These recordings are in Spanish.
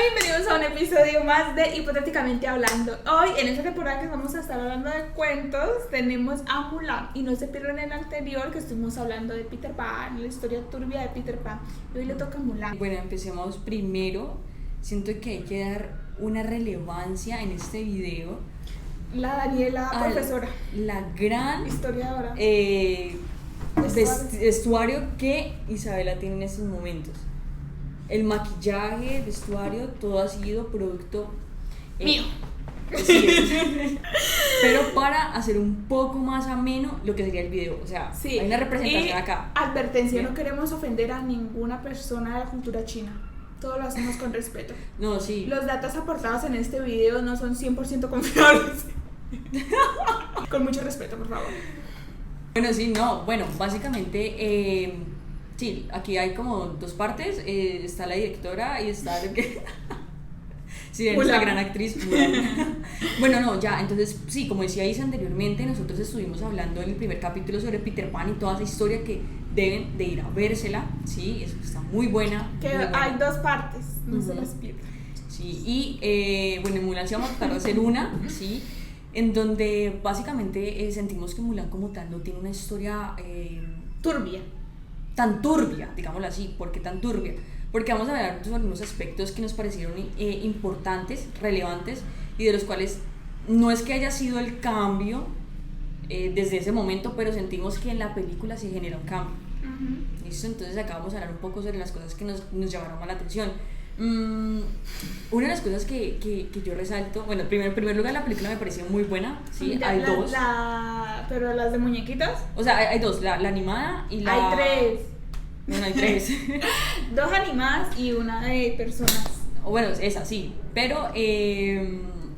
bienvenidos a un episodio más de Hipotéticamente Hablando. Hoy, en esta temporada que vamos a estar hablando de cuentos, tenemos a Mulan. Y no se pierdan el anterior, que estuvimos hablando de Peter Pan, la historia turbia de Peter Pan. Y hoy le toca a Mulan. Bueno, empecemos primero. Siento que hay que dar una relevancia en este video. La Daniela, profesora. La gran historiadora. Vestuario que Isabela tiene en estos momentos. El maquillaje, el vestuario, todo ha sido producto mío. Sí es. Pero para hacer un poco más ameno lo que sería el video. O sea, sí. Hay una representación y acá. Advertencia, no queremos ofender a ninguna persona de la cultura china. Todo lo hacemos con respeto. No, sí. Los datos aportados en este video no son 100% confiables. Con mucho respeto, por favor. Bueno, sí, no. Bueno, básicamente... sí, aquí hay como dos partes, está la directora y está lo que... sí, nuestra gran actriz. Bueno, no, ya, entonces, sí, como decía Isa anteriormente, nosotros estuvimos hablando en el primer capítulo sobre Peter Pan y toda esa historia que deben de ir a vérsela, sí, eso está muy buena. Que muy buena. Hay dos partes, no se las pierdan. Sí, y bueno, en Mulan sí vamos a tratar de hacer una, sí, en donde básicamente sentimos que Mulan como tal no tiene una historia... turbia. Tan turbia, digámoslo así. ¿Por qué tan turbia? Porque vamos a hablar sobre unos aspectos que nos parecieron importantes, relevantes, y de los cuales no es que haya sido el cambio desde ese momento, pero sentimos que en la película se genera un cambio. ¿Listo? Entonces acá vamos a hablar un poco sobre las cosas que nos llamaron más la atención. Una de las cosas que yo resalto, bueno, en primer lugar la película me pareció muy buena, ¿sí? Hay dos. Pero las de muñequitas. O sea, hay dos, la animada y la... Hay tres. Bueno, hay tres. Dos animadas y una de personas. O bueno, esa sí, pero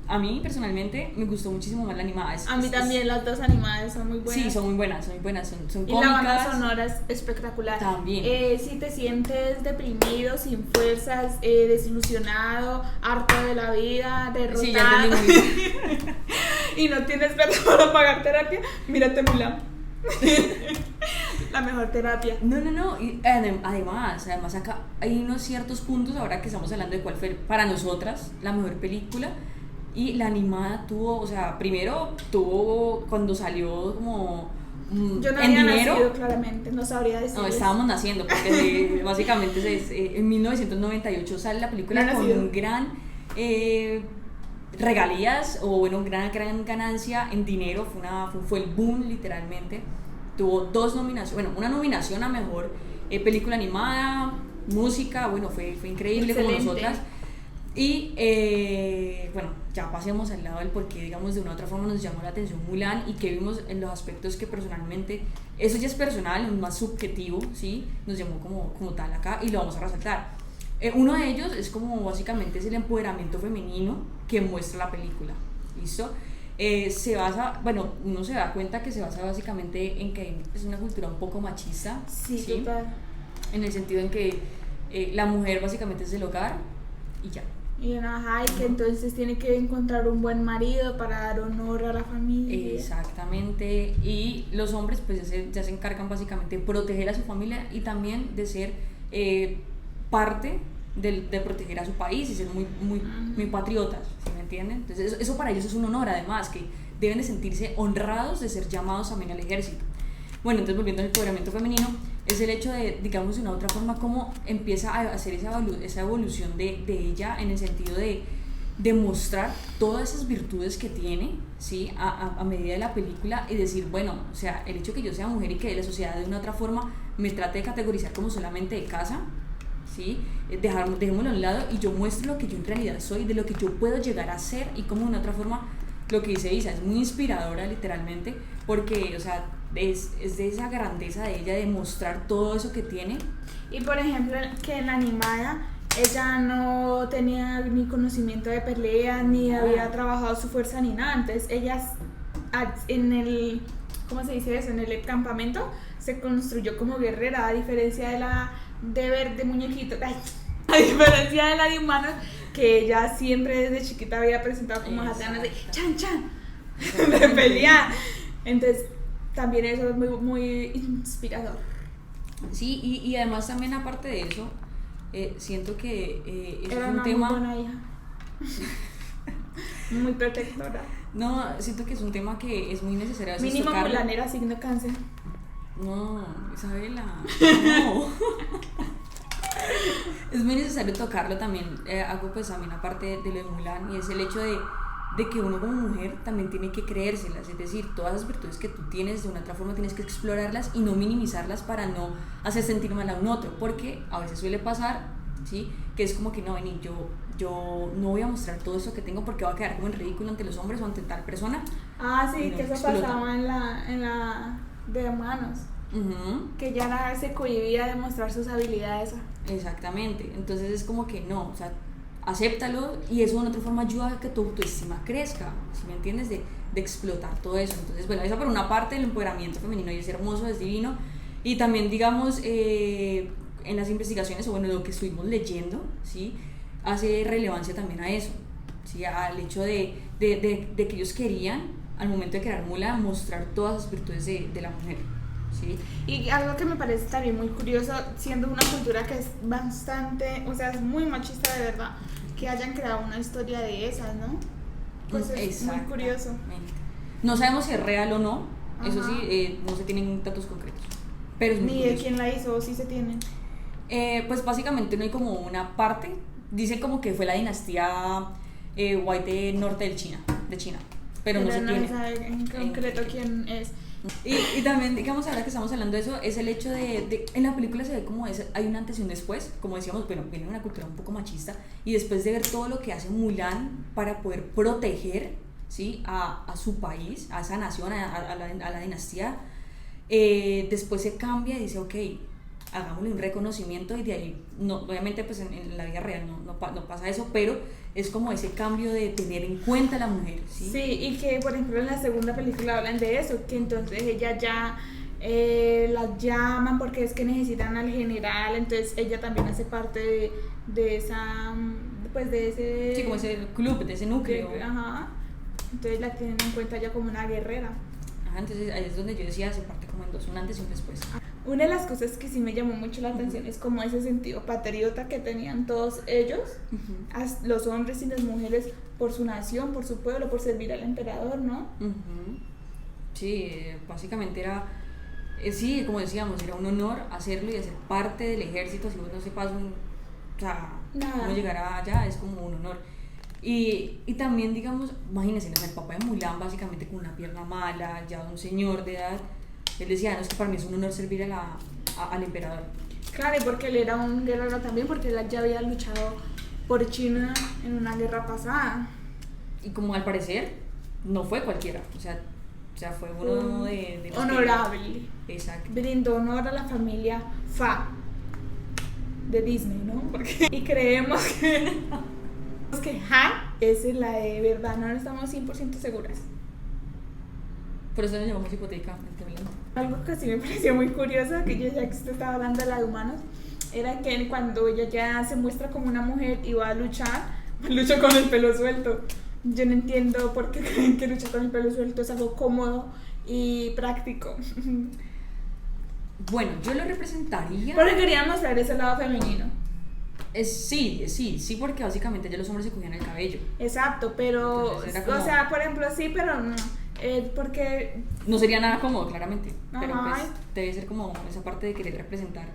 a mí personalmente me gustó muchísimo más la animada. A mí también las dos animadas son muy buenas. Sí, son muy buenas, son cómicas. Y la banda sonora es espectacular. También. Si te sientes deprimido, sin fuerzas, desilusionado, harto de la vida, derrotado, sí, ya y no tienes plata para pagar terapia, mírate Mulan. La mejor terapia. No, y además acá hay unos ciertos puntos, ahora que estamos hablando de cuál fue para nosotras la mejor película. Y la animada tuvo, o sea, primero tuvo cuando salió como yo no en había dinero, nacido, claramente, no sabría decir. no, estábamos naciendo, porque básicamente en 1998 sale la película no con un gran regalías, o bueno, gran ganancia en dinero, fue el boom literalmente. Tuvo dos nominaciones, bueno, una nominación a mejor película animada, música, bueno, fue increíble. Excelente. Como nosotras. Y bueno, ya pasemos al lado del por qué, digamos, de una u otra forma nos llamó la atención Mulan y que vimos en los aspectos que personalmente, eso ya es personal, más subjetivo, ¿sí? Nos llamó como tal acá y lo vamos a resaltar. Uno de ellos es como básicamente es el empoderamiento femenino que muestra la película, ¿listo? Se basa, bueno, uno se da cuenta que se basa básicamente en que es una cultura un poco machista, sí, total. En el sentido en que la mujer básicamente es del hogar y ya. Y que entonces tiene que encontrar un buen marido para dar honor a la familia. Exactamente. Y los hombres pues ya se encargan básicamente de proteger a su familia y también de ser parte de proteger a su país y ser muy patriotas, ¿sí me entienden? Entonces eso para ellos es un honor, además, que deben de sentirse honrados de ser llamados también al ejército. Bueno, entonces volviendo al empoderamiento femenino, es el hecho de, digamos, de una otra forma, cómo empieza a hacer esa evolución de ella en el sentido de mostrar todas esas virtudes que tiene, ¿sí? A medida de la película, y decir, bueno, o sea, el hecho que yo sea mujer y que la sociedad de una otra forma me trate de categorizar como solamente de casa, ¿sí? Dejémoslo a un lado y yo muestro lo que yo en realidad soy, de lo que yo puedo llegar a ser, y como de una otra forma, lo que dice Isa es muy inspiradora literalmente, porque, o sea, es de esa grandeza de ella de mostrar todo eso que tiene. Y por ejemplo, que en la animada ella no tenía ni conocimiento de pelea, ni había trabajado su fuerza ni nada, entonces ella en el, ¿cómo se dice eso? En el campamento se construyó como guerrera, a diferencia de muñequitos, a diferencia de la de humanos, que ella siempre desde chiquita había presentado como las ganas de chan de pelear. Entonces también eso es muy, muy inspirador. Sí, y además también aparte de eso, siento que eso Era es un una tema... muy buena hija. Muy protectora. No, siento que es un tema que es muy necesario a veces Mínimo tocarlo. Mulanera, signo cáncer. No, Isabela, no. Es muy necesario tocarlo también. Hago pues también aparte de lo de Mulan, y es el hecho de que uno como mujer también tiene que creérselas, es decir, todas las virtudes que tú tienes de una otra forma tienes que explorarlas y no minimizarlas para no hacer sentir mal a un otro, porque a veces suele pasar, ¿sí? Que es como que no, vení, yo no voy a mostrar todo eso que tengo porque va a quedar como en ridículo ante los hombres o ante tal persona. Ah, sí, No, que eso explota. pasaba en la de hermanos. Uh-huh. Que ya se cohibía de mostrar sus habilidades. Exactamente, entonces es como que no, o sea, acéptalo y eso de una otra forma ayuda a que tu autoestima crezca, ¿sí me entiendes? De explotar todo eso. Entonces, bueno, esa por una parte del empoderamiento femenino, y es hermoso, es divino, y también digamos en las investigaciones, o bueno, lo que estuvimos leyendo, ¿sí? Hace relevancia también a eso, ¿sí? Al hecho de que ellos querían, al momento de crear Mulan, mostrar todas las virtudes de la mujer, ¿sí? Y algo que me parece también muy curioso, siendo una cultura que es bastante, o sea, es muy machista de verdad, que hayan creado una historia de esas, ¿no? Pues es muy curioso. No sabemos si es real o no, eso Ajá. sí, no se tienen datos concretos, pero es muy Ni de curioso. quién la hizo, o sí se tienen. Pues básicamente no hay como una parte, dicen como que fue la dinastía White de norte de China, pero no se no tiene. sabe en concreto quién es. Y también, digamos, ahora que estamos hablando de eso, es el hecho en la película se ve como hay un antes y un después, como decíamos, bueno, viene de una cultura un poco machista, y después de ver todo lo que hace Mulan para poder proteger, ¿sí? a su país, a esa nación, a la dinastía, después se cambia y dice, ok, hagámosle un reconocimiento, y de ahí, no, obviamente pues en la vida real no pasa eso, pero es como ese cambio de tener en cuenta a la mujer, ¿sí? Sí, y que por ejemplo en la segunda película hablan de eso, que entonces ella ya la llaman porque es que necesitan al general, entonces ella también hace parte de esa, pues de ese... Sí, como ese club, de ese núcleo. Ajá, entonces la tienen en cuenta ya como una guerrera. Ajá, entonces ahí es donde yo decía, se parte como en dos, un antes y un después. Una de las cosas que sí me llamó mucho la atención es como ese sentido patriota que tenían todos ellos, los hombres y las mujeres, por su nación, por su pueblo, por servir al emperador, ¿no? Sí, básicamente era, sí, como decíamos, era un honor hacerlo y hacer parte del ejército. Si vos no sepas o sea, cómo llegar allá, es como un honor. Y también, digamos, imagínense, el papá de Mulan, básicamente con una pierna mala, ya un señor de edad, él decía, no, es que para mí es un honor servir al emperador. Claro, y porque él era un guerrero también, porque él ya había luchado por China en una guerra pasada. Y como al parecer, no fue cualquiera, o sea fue uno de los honorable. Exacto. Brindó honor a la familia Fa de Disney, ¿no? Y creemos que Ha es la de verdad, no estamos 100% seguras. Por eso lo llamamos hipotéticamente hablando. Algo que sí me pareció muy curioso, que yo ya que usted estaba hablando de la de humanos, era que cuando ella ya se muestra como una mujer y va a luchar, lucha con el pelo suelto. Yo no entiendo por qué creen que luchar con el pelo suelto es algo cómodo y práctico. Bueno, yo lo representaría... Pero querían mostrar ese lado femenino. Sí, porque básicamente ya los hombres se cogían el cabello. Exacto, pero... Como... O sea, por ejemplo, sí, pero no. Porque... No sería nada cómodo, claramente. Pero Ajá. pues debe ser como esa parte de querer representar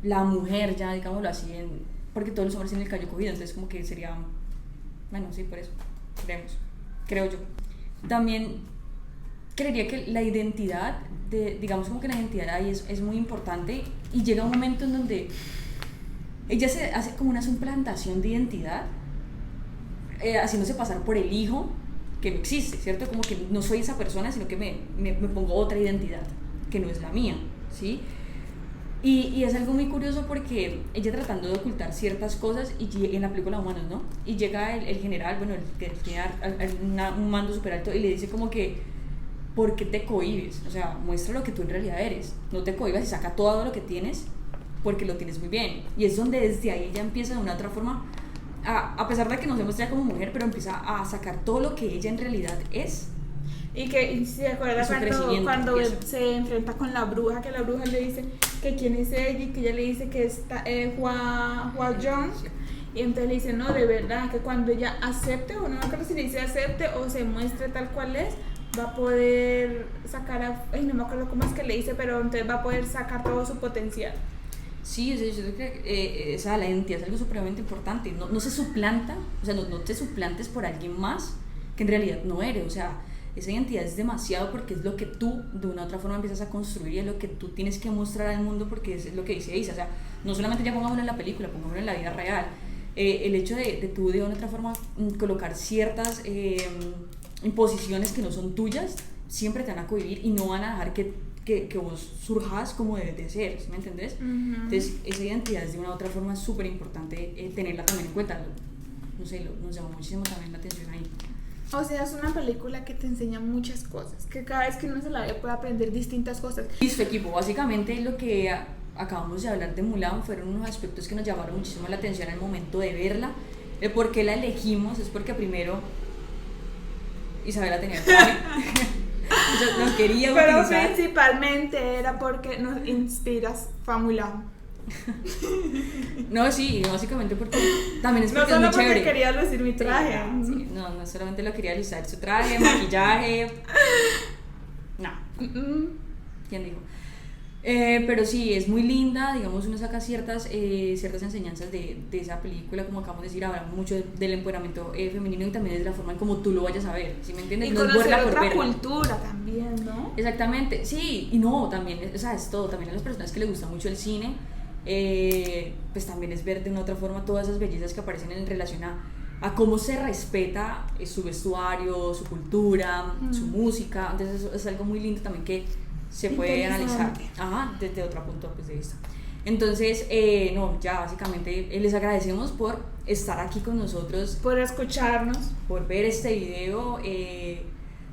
la mujer, ya digámoslo así, porque todos los hombres tienen el cabello cogido, entonces como que sería... Bueno, sí, por eso, creo yo. También creería que la identidad, digamos como que la identidad ahí es muy importante, y llega un momento en donde ella se hace como una suplantación de identidad, haciéndose pasar por el hijo que no existe, ¿cierto? Como que no soy esa persona, sino que me pongo otra identidad, que no es la mía, ¿sí? Y es algo muy curioso porque ella tratando de ocultar ciertas cosas, y en la película Humanos, ¿no? Y llega el general, bueno, el que tiene un mando súper alto, y le dice como que, ¿por qué te cohibes? O sea, muestra lo que tú en realidad eres, no te cohibas y saca todo lo que tienes, porque lo tienes muy bien. Y es donde desde ahí ella empieza de una otra forma, a pesar de que no se muestra como mujer, pero empieza a sacar todo lo que ella en realidad es. Y que se acuerda cuando se enfrenta con la bruja, que la bruja le dice, que quién es ella y que ella le dice que es Hwa Jung. Y entonces le dice, no, de verdad, que cuando ella acepte, o no me acuerdo si le dice acepte o se muestre tal cual es, va a poder sacar, no me acuerdo cómo es que le dice, pero entonces va a poder sacar todo su potencial. Sí, yo creo que la identidad es algo supremamente importante. No se suplanta, o sea, no te suplantes por alguien más que en realidad no eres. O sea, esa identidad es demasiado porque es lo que tú de una u otra forma empiezas a construir y es lo que tú tienes que mostrar al mundo, porque es lo que dice Isa. O sea, no solamente ya pongámoslo en la película, pongámoslo en la vida real. El hecho de tú de una u otra forma colocar ciertas imposiciones que no son tuyas siempre te van a cohibir y no van a dejar que vos surjas como debes de ser, ¿sí me entendés? Entonces esa identidad es de una u otra forma súper importante tenerla también en cuenta. No sé, nos llamó muchísimo también la atención ahí. O sea, es una película que te enseña muchas cosas, que cada vez que uno se la ve puede aprender distintas cosas. Listo, equipo, básicamente lo que acabamos de hablar de Mulan fueron unos aspectos que nos llamaron muchísimo la atención al momento de verla. El por qué la elegimos es porque primero Isabela tenía el traje. Nos quería pero utilizar. Principalmente era porque nos inspiras Mulan. No, sí, básicamente porque también es porque no es muy solo porque chévere. quería lucir mi traje. Sí, no solamente lo quería lucir, su traje, maquillaje. No. ¿Quién dijo? Pero sí, es muy linda, digamos, uno saca ciertas enseñanzas de esa película, como acabamos de decir, hablamos mucho del empoderamiento femenino y también de la forma en como tú lo vayas a ver, ¿sí me entiendes? Y no conocer es verla por otra verla. cultura también, ¿no? Exactamente, sí, y no, también, o sea, es todo, también a las personas que les gusta mucho el cine, pues también es ver de una otra forma todas esas bellezas que aparecen en relación a cómo se respeta su vestuario, su cultura, su música, entonces eso es algo muy lindo también que se puede analizar desde otro punto de vista. Entonces, ya básicamente les agradecemos por estar aquí con nosotros, por escucharnos, por ver este video.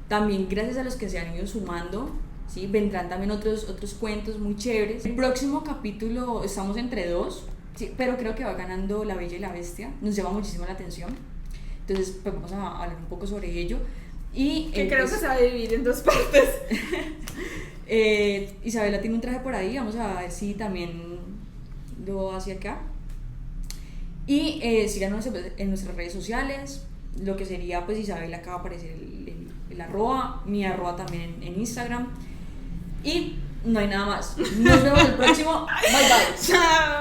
También gracias a los que se han ido sumando, ¿sí? Vendrán también otros cuentos muy chéveres. El próximo capítulo estamos entre dos, ¿sí? Pero creo que va ganando La Bella y la Bestia, nos llama muchísimo la atención. Entonces, pues vamos a hablar un poco sobre ello. Y que creo que se va a dividir en dos partes. Isabela tiene un traje por ahí, vamos a ver si también lo hacia acá. Y síganos en nuestras redes sociales, lo que sería pues Isabela, acá va a aparecer el arroba, mi arroba también en Instagram. Y no hay nada más. Nos vemos el próximo. Bye bye. Chao.